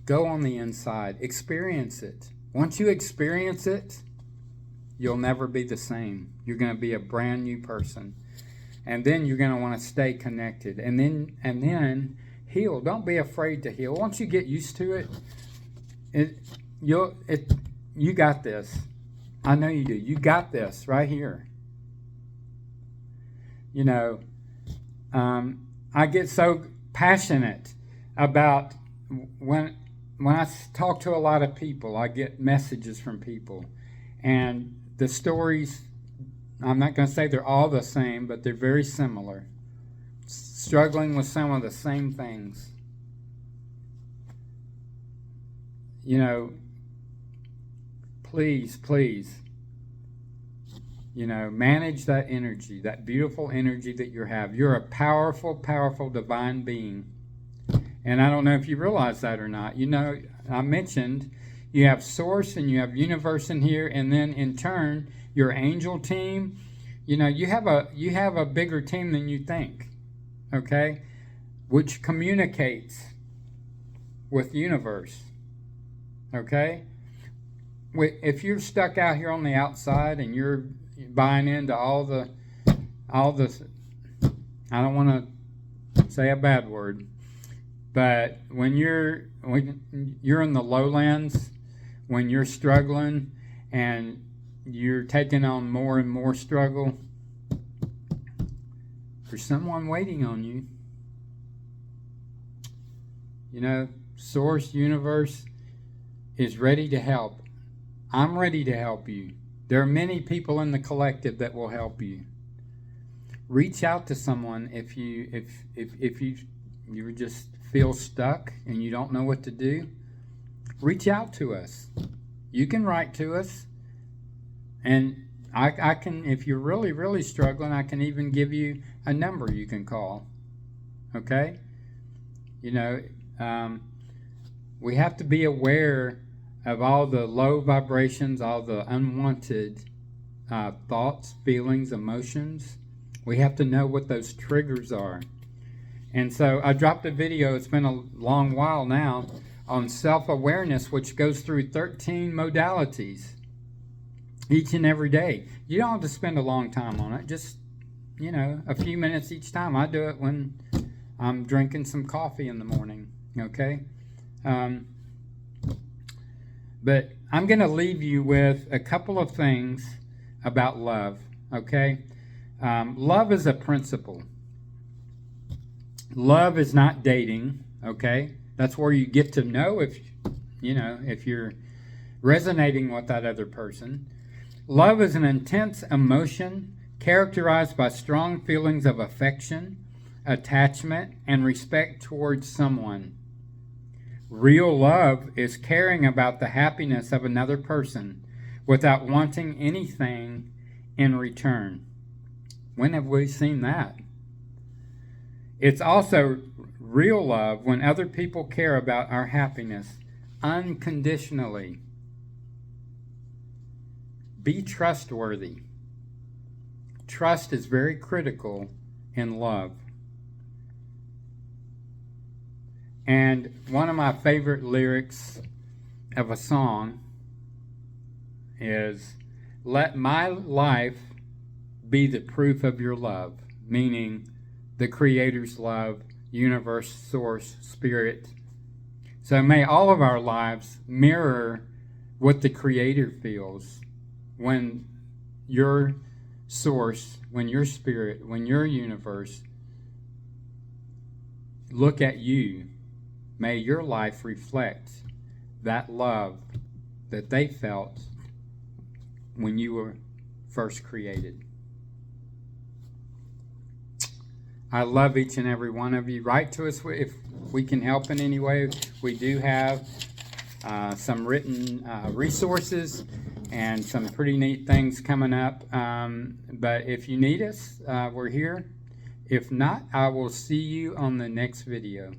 go on the inside. Experience it. Once you experience it, you'll never be the same. You're going to be a brand new person. And then you're going to want to stay connected. And then heal. Don't be afraid to heal. Once you get used to it, you got this. I know you do. You got this right here. You know, I get so passionate about when I talk to a lot of people, I get messages from people. And the stories, I'm not going to say they're all the same, but they're very similar. Struggling with some of the same things. You know, please, you know, manage that energy, that beautiful energy that you have. You're a powerful divine being. And I don't know if you realize that or not. You know, I mentioned you have Source and you have Universe in here, and then in turn, your angel team. You know, you have a bigger team than you think, okay? Which communicates with Universe, okay? If you're stuck out here on the outside and you're buying into all the I don't want to say a bad word, but when you're in the lowlands, when you're struggling and you're taking on more and more struggle, there's someone waiting on you. You know, Source, Universe is ready to help. I'm ready to help you. There are many people in the collective that will help you. Reach out to someone if you just feel stuck and you don't know what to do. reach out to us. You can write to us, and I can, if you're really, really struggling, I can even give you a number you can call. Okay? You know, we have to be aware of all the low vibrations, all the unwanted thoughts, feelings, emotions. We have to know what those triggers are. And so I dropped a video, it's been a long while now, on self-awareness, which goes through 13 modalities each and every day. You don't have to spend a long time on it, just, a few minutes each time. I do it when I'm drinking some coffee in the morning, okay? But I'm going to leave you with a couple of things about love, okay? Love is a principle. Love is not dating, okay? That's where you get to know if you're resonating with that other person. Love is an intense emotion characterized by strong feelings of affection, attachment, and respect towards someone. Real love is caring about the happiness of another person without wanting anything in return. When have we seen that? It's also real love when other people care about our happiness unconditionally. Be trustworthy. Trust is very critical in love. And one of my favorite lyrics of a song is, "Let my life be the proof of your love," meaning the Creator's love, universe, source, spirit. So may all of our lives mirror what the Creator feels when your source, when your spirit, when your universe look at you. May your life reflect that love that they felt when you were first created. I love each and every one of you. Write to us if we can help in any way. We do have some written resources and some pretty neat things coming up. But if you need us, we're here. If not, I will see you on the next video.